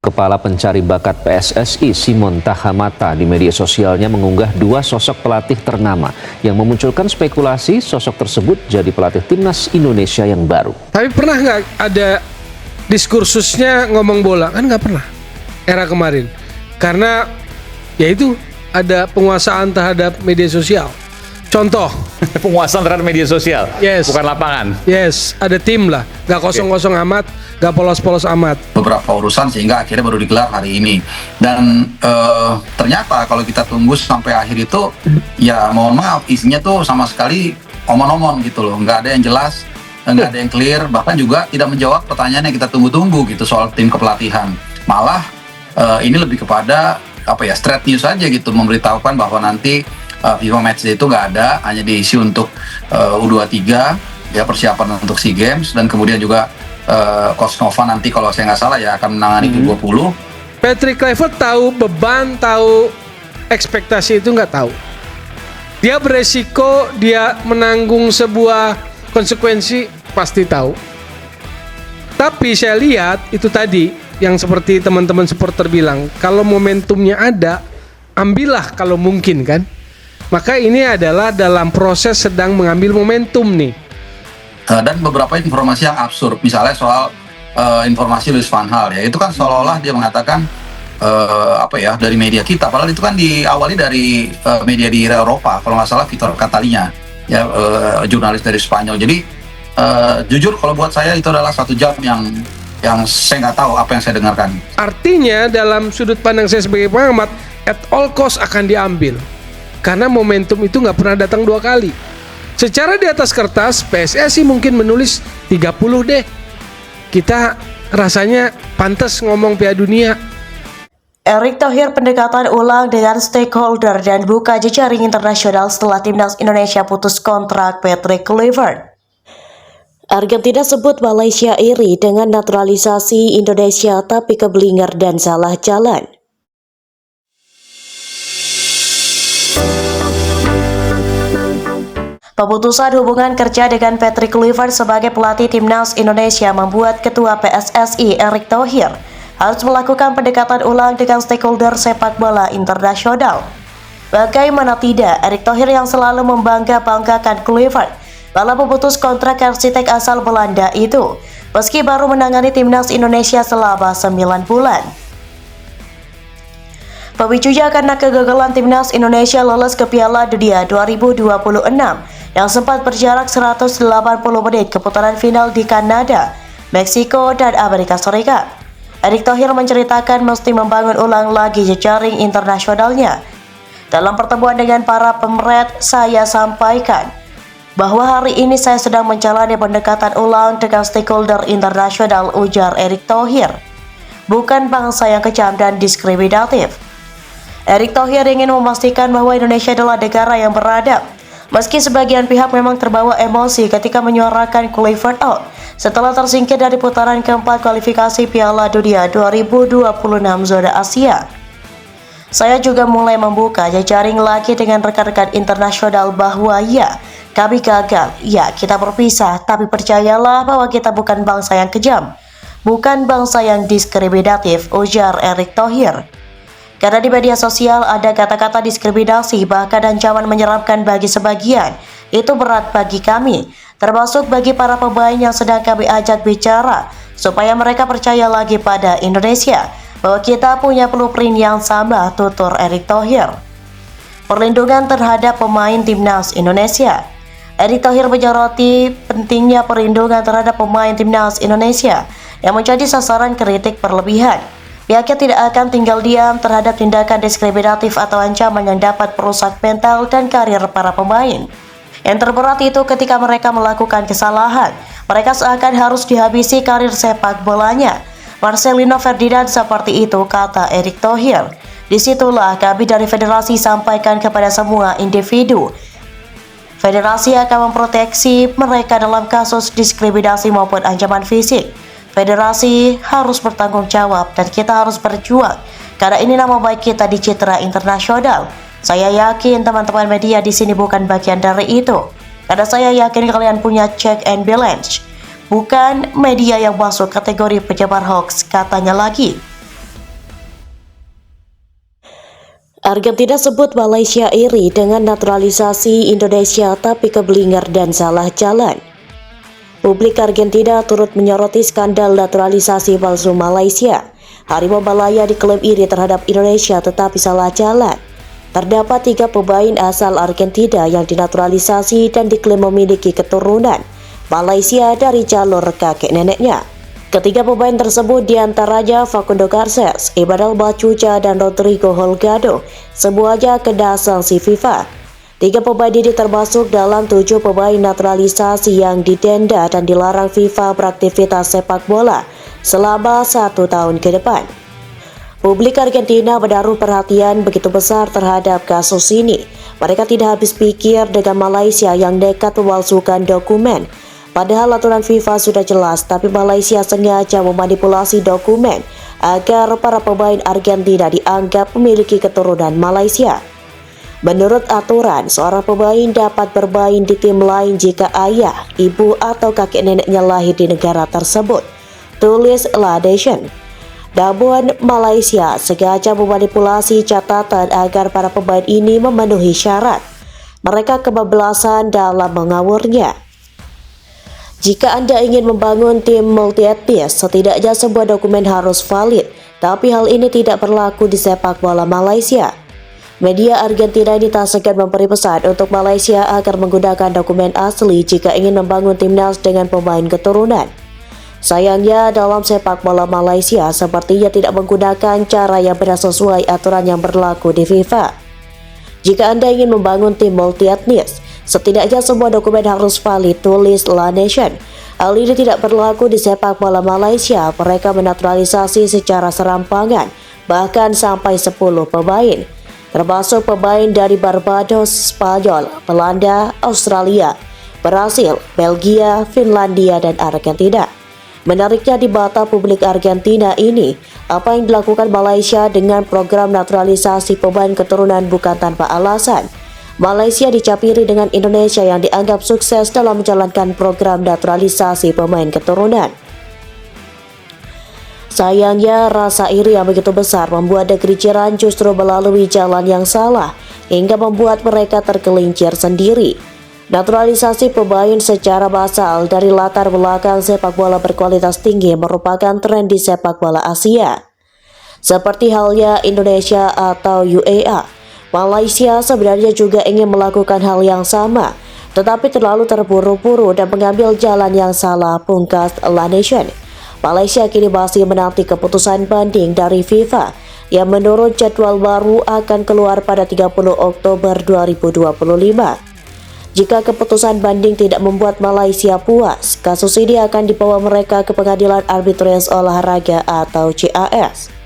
Kepala Pencari Bakat PSSI Simon Tahamata di media sosialnya mengunggah dua sosok pelatih ternama yang memunculkan spekulasi sosok tersebut jadi pelatih timnas Indonesia yang baru. Tapi pernah nggak ada diskursusnya ngomong bola? Kan nggak pernah era kemarin. Karena ya itu ada penguasaan terhadap media sosial. Contoh penguasaan terhadap media sosial, yes, bukan lapangan. Yes, ada tim lah, nggak kosong-kosong amat, nggak polos-polos amat. Beberapa urusan sehingga akhirnya baru digelar hari ini. Dan ternyata kalau kita tunggu sampai akhir itu, ya mohon maaf, isinya tuh sama sekali omong-omong gitu loh, nggak ada yang jelas, nggak ada yang clear, bahkan juga tidak menjawab pertanyaan yang kita tunggu-tunggu gitu soal tim kepelatihan. Malah ini lebih kepada straight news aja gitu, memberitahukan bahwa nanti FIFA Matchday itu nggak ada, hanya diisi untuk U23 ya, persiapan untuk SEA Games, dan kemudian juga Coach Nova nanti kalau saya nggak salah ya akan menangani U20. Patrick Kluivert tahu beban, tahu ekspektasi itu nggak tahu. Dia beresiko, dia menanggung sebuah konsekuensi pasti tahu. Tapi saya lihat itu tadi yang seperti teman-teman supporter bilang, kalau momentumnya ada, ambillah kalau mungkin kan. Maka ini adalah dalam proses sedang mengambil momentum nih. Dan beberapa informasi yang absurd, misalnya soal informasi Louis van Gaal ya, itu kan seolah-olah dia mengatakan dari media kita, padahal itu kan diawali dari media di Eropa, kalau nggak salah Vitor Catalina ya, jurnalis dari Spanyol. Jadi jujur kalau buat saya itu adalah satu jam yang saya nggak tahu apa yang saya dengarkan. Artinya dalam sudut pandang saya sebagai pengamat, at all cost akan diambil. Karena momentum itu nggak pernah datang dua kali. Secara di atas kertas, PSSI mungkin menulis 30 deh. Kita rasanya pantas ngomong Piala Dunia. Erick Thohir pendekatan ulang dengan stakeholder dan buka jejaring internasional setelah timnas Indonesia putus kontrak Patrick Kluivert. Argentina sebut Malaysia iri dengan naturalisasi Indonesia tapi keblinger dan salah jalan. Pemutusan hubungan kerja dengan Patrick Kluivert sebagai pelatih timnas Indonesia membuat Ketua PSSI Erick Thohir harus melakukan pendekatan ulang dengan stakeholder sepak bola internasional. Bagaimana tidak, Erick Thohir yang selalu membangga-banggakan Kluivert malah memutus kontrak arsitek asal Belanda itu, meski baru menangani timnas Indonesia selama 9 bulan. Pemicunya karena kegagalan timnas Indonesia lolos ke Piala Dunia 2026 yang sempat berjarak 180 menit ke putaran final di Kanada, Meksiko, dan Amerika Serikat. Erick Thohir menceritakan mesti membangun ulang lagi jejaring internasionalnya. Dalam pertemuan dengan para pemret, saya sampaikan bahwa hari ini saya sedang menjalani pendekatan ulang dengan stakeholder internasional, ujar Erick Thohir. Bukan bangsa yang kejam dan diskriminatif. Erick Thohir ingin memastikan bahwa Indonesia adalah negara yang beradab. Meski sebagian pihak memang terbawa emosi ketika menyuarakan Kluivert out setelah tersingkir dari putaran keempat kualifikasi Piala Dunia 2026 zona Asia. Saya juga mulai membuka jejaring lagi dengan rekan-rekan internasional bahwa ya, kami gagal, ya kita berpisah, tapi percayalah bahwa kita bukan bangsa yang kejam, bukan bangsa yang diskriminatif, ujar Erick Thohir. Karena di media sosial ada kata-kata diskriminasi, bahkan ancaman menyeramkan bagi sebagian. Itu berat bagi kami, termasuk bagi para pemain yang sedang kami ajak bicara, supaya mereka percaya lagi pada Indonesia, bahwa kita punya blueprint yang sama, tutur Erick Thohir. Perlindungan terhadap pemain timnas Indonesia. Erick Thohir menyoroti pentingnya perlindungan terhadap pemain timnas Indonesia yang menjadi sasaran kritik berlebihan. Pihaknya tidak akan tinggal diam terhadap tindakan diskriminatif atau ancaman yang dapat merusak mental dan karir para pemain. Yang terberat itu ketika mereka melakukan kesalahan, mereka seakan harus dihabisi karir sepak bolanya. Marcelino Ferdinand seperti itu, kata Erick Thohir. Disitulah kami dari federasi sampaikan kepada semua individu. Federasi akan memproteksi mereka dalam kasus diskriminasi maupun ancaman fisik. Federasi harus bertanggung jawab dan kita harus berjuang karena ini nama baik kita di citra internasional. Saya yakin teman-teman media di sini bukan bagian dari itu. Karena saya yakin kalian punya check and balance. Bukan media yang masuk kategori penyebar hoax, katanya lagi. Argentina sebut Malaysia iri dengan naturalisasi Indonesia tapi keblinger dan salah jalan. Publik Argentina turut menyoroti skandal naturalisasi palsu Malaysia. Harimau Malaya diklaim iri terhadap Indonesia tetapi salah jalan. Terdapat 3 pemain asal Argentina yang dinaturalisasi dan diklaim memiliki keturunan Malaysia dari jalur kakek neneknya. Ketiga pemain tersebut diantaranya Facundo Garces, Imanol Bachuca, dan Rodrigo Holgado, semuanya kena sanksi FIFA. 3 pemain ini termasuk dalam 7 pemain naturalisasi yang didenda dan dilarang FIFA beraktivitas sepak bola selama 1 tahun ke depan. Publik Argentina menaruh perhatian begitu besar terhadap kasus ini. Mereka tidak habis pikir dengan Malaysia yang nekat memalsukan dokumen. Padahal aturan FIFA sudah jelas, tapi Malaysia sengaja memanipulasi dokumen agar para pemain Argentina dianggap memiliki keturunan Malaysia. Menurut aturan, seorang pemain dapat bermain di tim lain jika ayah, ibu, atau kakek neneknya lahir di negara tersebut, tulis La Nation. Namun, Malaysia sengaja memanipulasi catatan agar para pemain ini memenuhi syarat. Mereka kebablasan dalam mengawurnya. Jika Anda ingin membangun tim multi-etnis, setidaknya sebuah dokumen harus valid, tapi hal ini tidak berlaku di sepak bola Malaysia. Media Argentina ini tak segan memberi pesan untuk Malaysia agar menggunakan dokumen asli jika ingin membangun timnas dengan pemain keturunan. Sayangnya, dalam sepak bola Malaysia sepertinya tidak menggunakan cara yang benar sesuai aturan yang berlaku di FIFA. Jika Anda ingin membangun tim multi-etnis, setidaknya semua dokumen harus valid, tulis La Nation. Hal ini tidak berlaku di sepak bola Malaysia. Mereka menaturalisasi secara serampangan, bahkan sampai 10 pemain, termasuk pemain dari Barbados, Spanyol, Belanda, Australia, Brasil, Belgia, Finlandia, dan Argentina. Menariknya di mata publik Argentina ini, apa yang dilakukan Malaysia dengan program naturalisasi pemain keturunan bukan tanpa alasan. Malaysia dicapiri dengan Indonesia yang dianggap sukses dalam menjalankan program naturalisasi pemain keturunan. Sayangnya, rasa iri yang begitu besar membuat negeri jiran justru melalui jalan yang salah hingga membuat mereka tergelincir sendiri. Naturalisasi pemain secara massal dari latar belakang sepak bola berkualitas tinggi merupakan tren di sepak bola Asia. Seperti halnya Indonesia atau UEA, Malaysia sebenarnya juga ingin melakukan hal yang sama, tetapi terlalu terburu-buru dan mengambil jalan yang salah, pungkas La Nation. Malaysia kini masih menanti keputusan banding dari FIFA yang menurut jadwal baru akan keluar pada 30 Oktober 2025. Jika keputusan banding tidak membuat Malaysia puas, kasus ini akan dibawa mereka ke Pengadilan Arbitration Olahraga atau CAS.